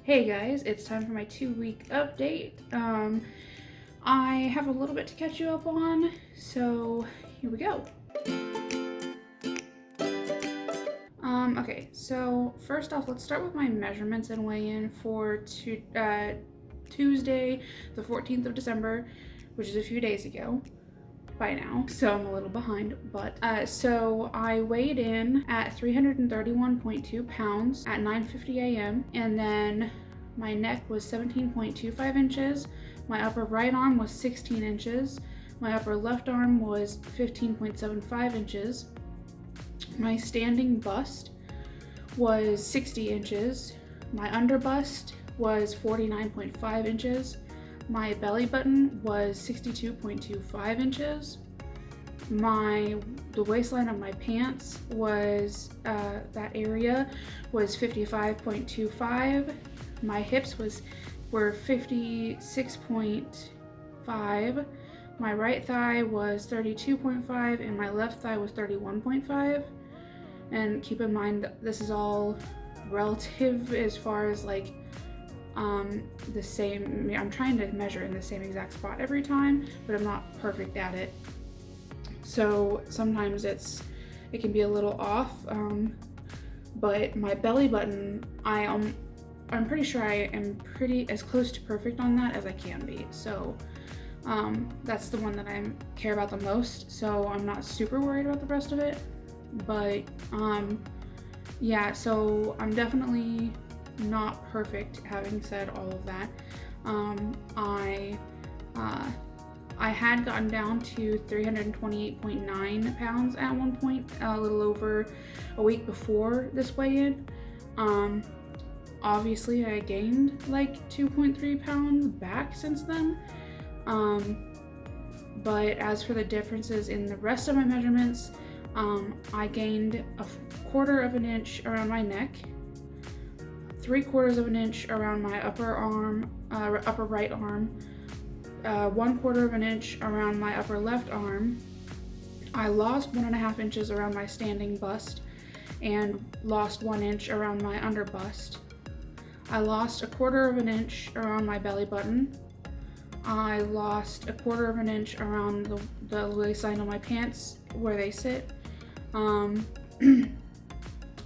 Hey guys, it's time for my 2-week update. I have a little bit to catch you up on, so here we go. Okay, so first off, let's start with my measurements and weigh-in for Tuesday, the 14th of December, which is a few days ago by now, so I'm a little behind, but so I weighed in at 331.2 pounds at 9:50 a.m. and then my neck was 17.25 inches, my upper right arm was 16 inches, my upper left arm was 15.75 inches, my standing bust was 60 inches, my under bust was 49.5 inches, my belly button was 62.25 inches, the waistline of my pants was, that area was 55.25, my hips were 56.5, my right thigh was 32.5, and my left thigh was 31.5. And keep in mind that this is all relative as far as like the same. I'm trying to measure in the same exact spot every time, but I'm not perfect at it. So sometimes it can be a little off. But my belly button, I'm pretty sure I am pretty as close to perfect on that as I can be. So that's the one that I care about the most. So I'm not super worried about the rest of it. But yeah, so I'm definitely not perfect. Having said all of that, I had gotten down to 328.9 pounds at one point, a little over a week before this weigh-in. Obviously I gained like 2.3 pounds back since then. But as for the differences in the rest of my measurements, I gained a 1/4 of an inch around my neck, 3/4 of an inch around my upper right arm, 1/4 of an inch around my upper left arm. I lost 1.5 inches around my standing bust and lost 1 inch around my under bust. I lost 1/4 of an inch around my belly button. I lost 1/4 of an inch around the waistline of my pants where they sit.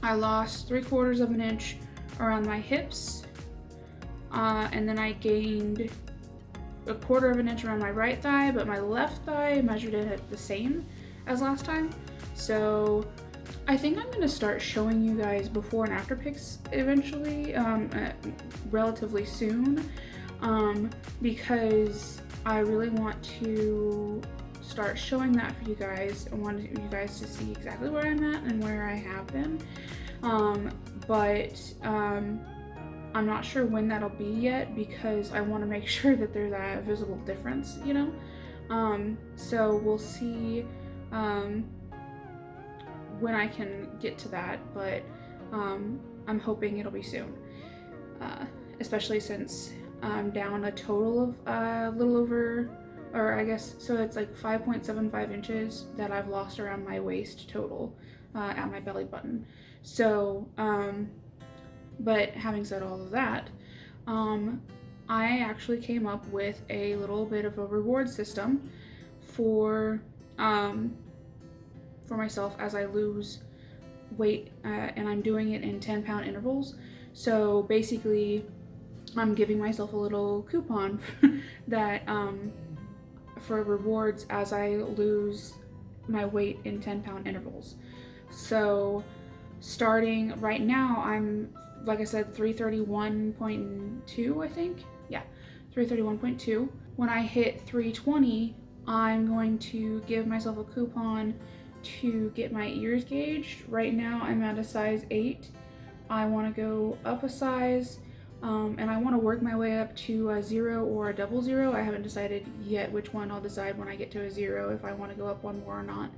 I lost 3/4 of an inch around my hips, and then I gained 1/4 of an inch around my right thigh, but my left thigh measured it at the same as last time. So I think I'm gonna start showing you guys before and after pics eventually, relatively soon, because I really want to start showing that for you guys. I want you guys to see exactly where I'm at and where I have been, but I'm not sure when that'll be yet because I want to make sure that there's a visible difference, you know. So we'll see when I can get to that, but I'm hoping it'll be soon, especially since I'm down a total of a little over, or I guess, so it's like 5.75 inches that I've lost around my waist total at my belly button. So, but having said all of that, I actually came up with a little bit of a reward system for myself as I lose weight, and I'm doing it in 10-pound intervals. So basically, I'm giving myself a little coupon that for rewards as I lose my weight in 10-pound intervals. So starting right now, I'm, like I said, 331.2, I think. Yeah, 331.2. When I hit 320, I'm going to give myself a coupon to get my ears gauged. Right now I'm at a size 8. I want to go up a size, and I want to work my way up to a 0 or a 00. I haven't decided yet which one. I'll decide when I get to a 0 if I want to go up one more or not.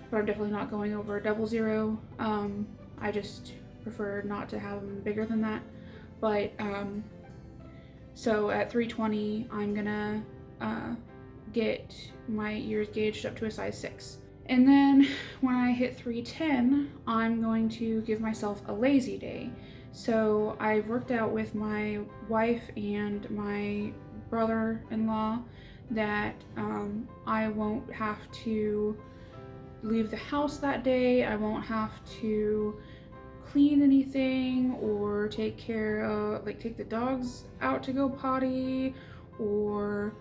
But I'm definitely not going over a 00. I just prefer not to have them bigger than that. But so at 320, I'm gonna get my ears gauged up to a size 6. And then when I hit 310, I'm going to give myself a lazy day. So I've worked out with my wife and my brother-in-law that I won't have to leave the house that day. I won't have to clean anything or take care of, like, take the dogs out to go potty or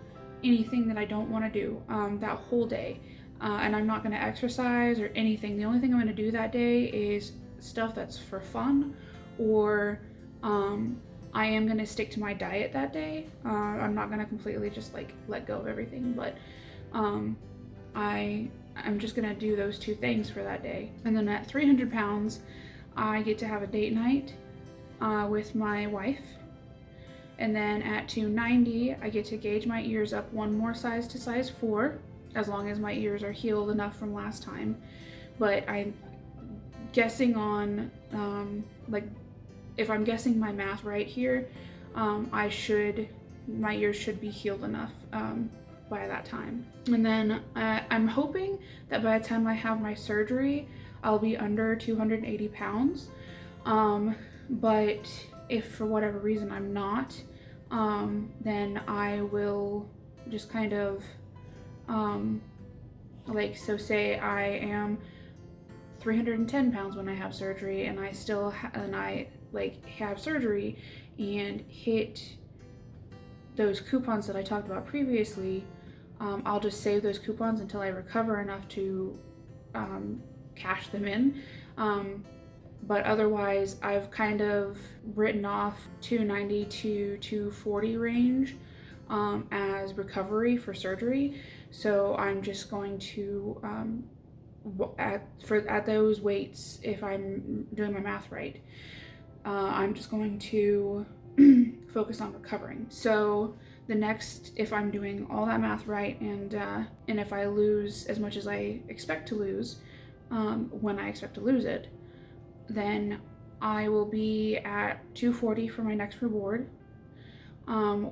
anything that I don't want to do that whole day. And I'm not going to exercise or anything. The only thing I'm going to do that day is stuff that's for fun, or I am going to stick to my diet that day. I'm not going to completely just like let go of everything, but I'm just going to do those two things for that day. And then at 300 pounds, I get to have a date night with my wife. And then at 290, I get to gauge my ears up one more size to size 4, as long as my ears are healed enough from last time. But I'm guessing on, like, if I'm guessing my math right here, my ears should be healed enough by that time. And then I'm hoping that by the time I have my surgery, I'll be under 280 pounds. But if for whatever reason I'm not, then I will just kind of, like, so say I am 310 pounds when I have surgery, and I still have surgery and hit those coupons that I talked about previously. I'll just save those coupons until I recover enough to cash them in. But otherwise, I've kind of written off 290 to 240 range as recovery for surgery. So I'm just going to, at those weights, if I'm doing my math right, I'm just going to focus on recovering. So the next, if I'm doing all that math right, and if I lose as much as I expect to lose, when I expect to lose it, then I will be at 240 for my next reward,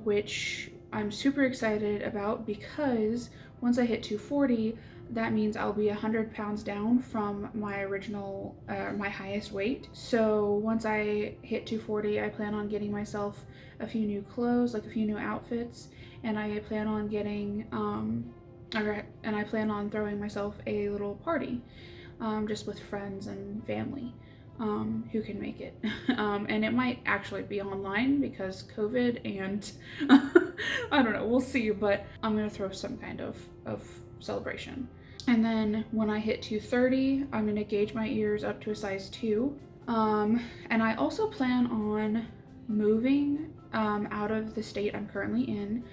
which I'm super excited about, because once I hit 240, that means I'll be 100 pounds down from my original, my highest weight. So once I hit 240, I plan on getting myself a few new clothes, like a few new outfits, and I plan on getting, and I plan on throwing myself a little party, just with friends and family. Who can make it. And it might actually be online because COVID, and I don't know, we'll see, but I'm gonna throw some kind of celebration. And then when I hit 230, I'm gonna gauge my ears up to a size 2. And I also plan on moving out of the state I'm currently in,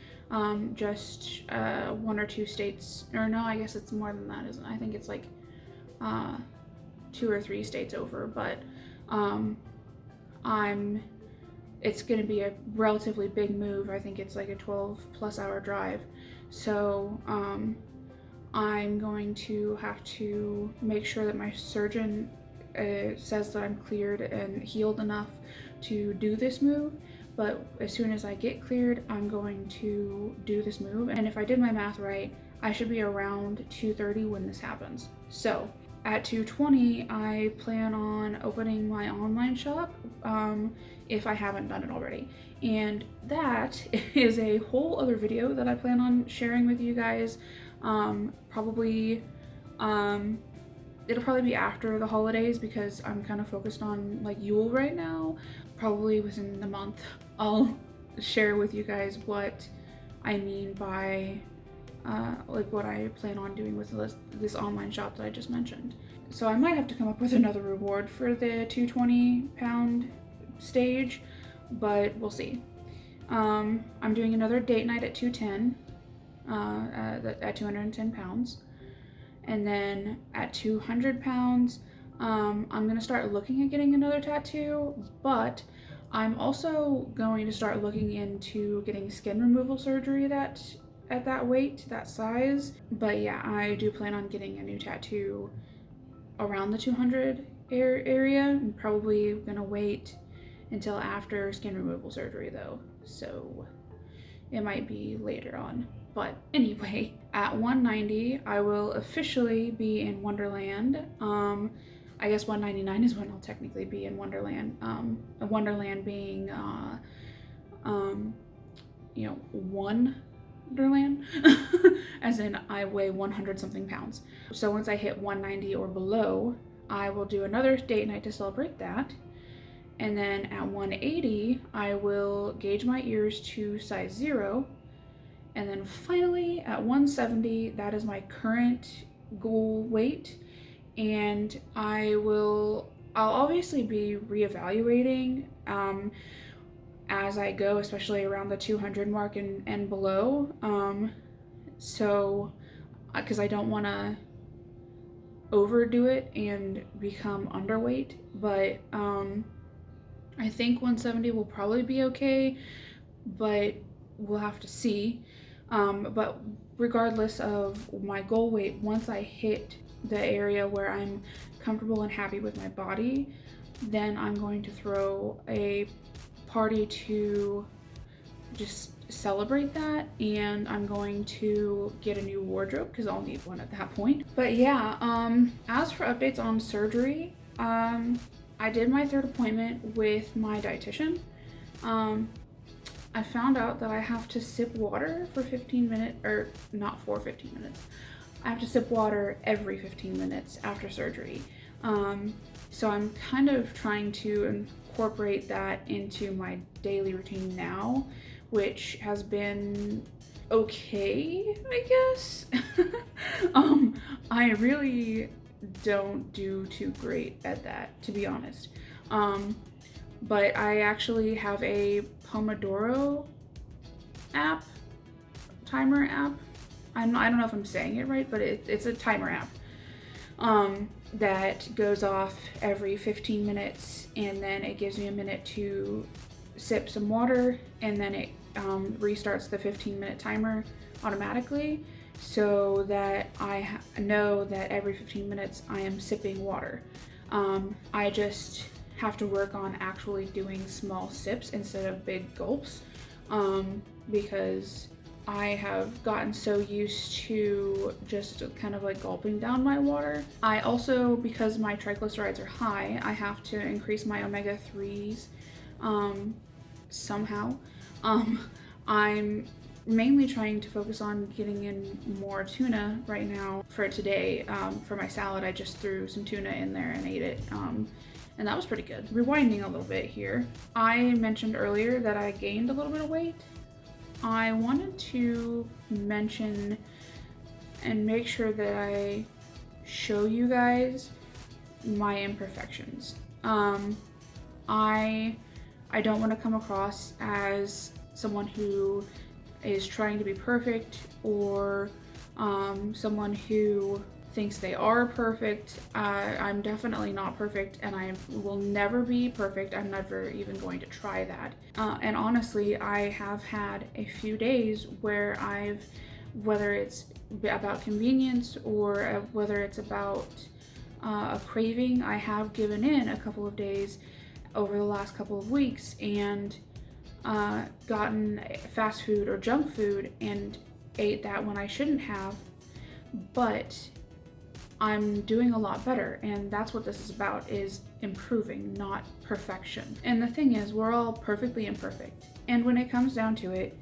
just 1 or 2 states, or no, I guess it's more than that, isn't it? I think it's like 2 or 3 states over, but it's gonna be a relatively big move. I think it's like a 12+ hour drive. So I'm going to have to make sure that my surgeon says that I'm cleared and healed enough to do this move. But as soon as I get cleared, I'm going to do this move. And if I did my math right, I should be around 230 when this happens. So at 220, I plan on opening my online shop, if I haven't done it already. And that is a whole other video that I plan on sharing with you guys. Probably, it'll probably be after the holidays, because I'm kind of focused on like Yule right now. Probably within the month, I'll share with you guys what I mean by like what I plan on doing with this online shop that I just mentioned. So I might have to come up with another reward for the 220 pound stage, but we'll see. I'm doing another date night at 210, at 210 pounds. And then at 200 pounds, I'm gonna start looking at getting another tattoo, but I'm also going to start looking into getting skin removal surgery at that weight, that size. But yeah, I do plan on getting a new tattoo around the 200 area. I'm probably gonna wait until after skin removal surgery though, so it might be later on. But anyway, at 190, I will officially be in Wonderland. I guess 199 is when I'll technically be in Wonderland. Wonderland being, you know, Wonderland, as in I weigh 100 something pounds. So once I hit 190 or below, I will do another date night to celebrate that. And then at 180, I will gauge my ears to size 0. And then finally at 170, that is my current goal weight. And I'll obviously be reevaluating as I go, especially around the 200 mark and below. So, because I don't want to overdo it and become underweight, but I think 170 will probably be okay, but we'll have to see. But regardless of my goal weight, once I hit the area where I'm comfortable and happy with my body, then I'm going to throw a party to just celebrate that, and I'm going to get a new wardrobe because I'll need one at that point. But yeah, as for updates on surgery, I did my 3rd appointment with my dietitian. I found out that I have to sip water for 15 minutes, or not for 15 minutes. I have to sip water every 15 minutes after surgery. So I'm kind of trying to incorporate that into my daily routine now, which has been okay, I guess. I really don't do too great at that, to be honest. But I actually have a Pomodoro timer app. I don't know if I'm saying it right, but it's a timer app that goes off every 15 minutes, and then it gives me a minute to sip some water, and then it restarts the 15-minute timer automatically, so that I know that every 15 minutes I am sipping water. I just have to work on actually doing small sips instead of big gulps, because I have gotten so used to just kind of like gulping down my water. I also, because my triglycerides are high, I have to increase my omega-3s somehow. I'm mainly trying to focus on getting in more tuna right now. For today, for my salad, I just threw some tuna in there and ate it. And that was pretty good. Rewinding a little bit here, I mentioned earlier that I gained a little bit of weight. I wanted to mention and make sure that I show you guys my imperfections. I don't want to come across as someone who is trying to be perfect, or someone who thinks they are perfect. I'm definitely not perfect, and I will never be perfect. I'm never even going to try that. And honestly, I have had a few days where whether it's about convenience or whether it's about a craving, I have given in a couple of days over the last couple of weeks and gotten fast food or junk food and ate that when I shouldn't have. But I'm doing a lot better, and that's what this is about, is improving, not perfection. And the thing is, we're all perfectly imperfect, and when it comes down to it,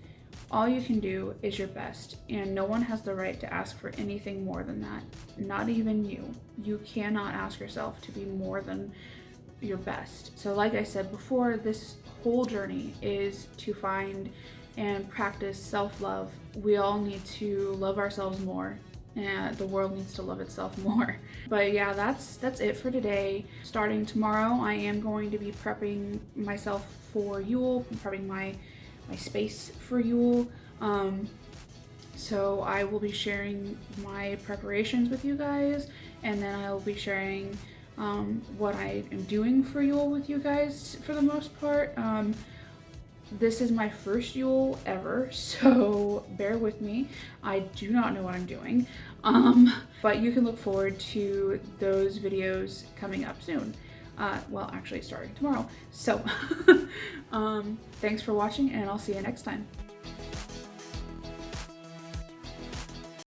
all you can do is your best, and no one has the right to ask for anything more than that. Not even you. You cannot ask yourself to be more than your best. So like I said before, this whole journey is to find and practice self-love. We all need to love ourselves more, and the world needs to love itself more. But yeah, that's it for today. Starting tomorrow, I am going to be prepping myself for Yule, prepping my space for Yule. So I will be sharing my preparations with you guys, and then I will be sharing what I am doing for Yule with you guys for the most part. This is my first Yule ever, so bear with me. I do not know what I'm doing, but you can look forward to those videos coming up soon. Well, actually starting tomorrow. So thanks for watching, and I'll see you next time.